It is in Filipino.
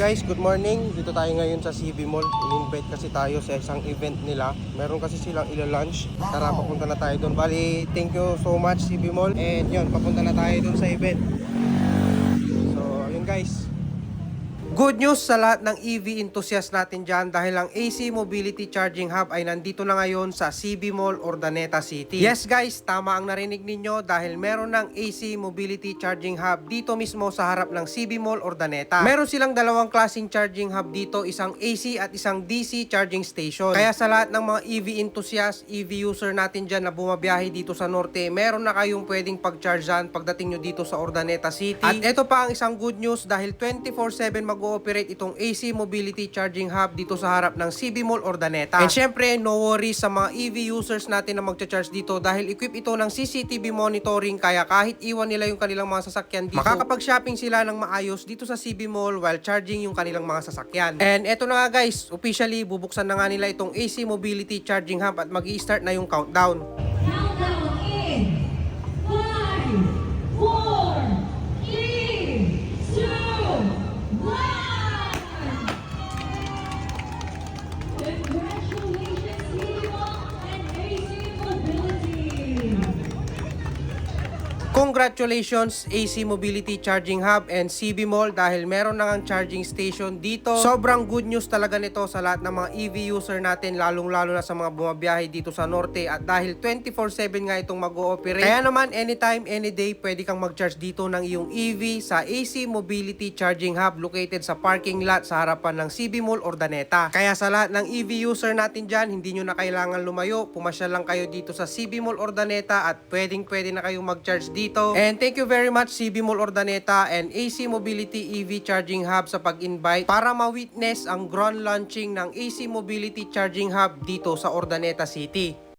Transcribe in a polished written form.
Guys, good morning. Dito tayo ngayon sa CB Mall. I-invite kasi tayo sa isang event nila. Meron kasi silang ila-lunch. Tara, papunta na tayo doon. Bali, thank you so much CB Mall. And yun, papunta na tayo doon sa event. So, yun guys. Good news sa lahat ng EV enthusiast natin dyan dahil ang AC Mobility Charging Hub ay nandito na ngayon sa CB Mall, Urdaneta City. Yes guys, tama ang narinig ninyo dahil meron ng AC Mobility Charging Hub dito mismo sa harap ng CB Mall, Urdaneta. Meron silang dalawang klaseng charging hub dito, isang AC at isang DC charging station. Kaya sa lahat ng mga EV enthusiast, EV user natin dyan na bumabiyahe dito sa norte, meron na kayong pwedeng pag-charge dyan pagdating nyo dito sa Urdaneta City. At ito pa ang isang good news dahil 24/7 mag-ooperate itong AC Mobility Charging Hub dito sa harap ng CB Mall, Urdaneta. And syempre, no worries sa mga EV users natin na magcha-charge dito dahil equip ito ng CCTV monitoring kaya kahit iwan nila yung kanilang mga sasakyan dito, makakapag-shopping sila ng maayos dito sa CB Mall while charging yung kanilang mga sasakyan. And eto na nga guys, officially bubuksan na nga nila itong AC Mobility Charging Hub at mag-i-start na yung countdown. Countdown in 5, 4, 3, 2, 1. Congratulations, Lima and AC Mobility. Congratulations AC Mobility Charging Hub and CB Mall dahil meron na ngang charging station dito. Sobrang good news talaga nito sa lahat ng mga EV user natin, lalong-lalo na sa mga bumabiyahe dito sa norte at dahil 24/7 nga itong mag-ooperate. Kaya naman anytime, any day, pwede kang mag-charge dito ng iyong EV sa AC Mobility Charging Hub located sa parking lot sa harapan ng CB Mall, Urdaneta. Kaya sa lahat ng EV user natin dyan, hindi nyo na kailangan lumayo. Pumasyal lang kayo dito sa CB Mall, Urdaneta at pwede na kayong mag-charge dito. And thank you very much CB Mall, Urdaneta and AC Mobility EV Charging Hub sa pag-invite para ma-witness ang grand launching ng AC Mobility Charging Hub dito sa Urdaneta City.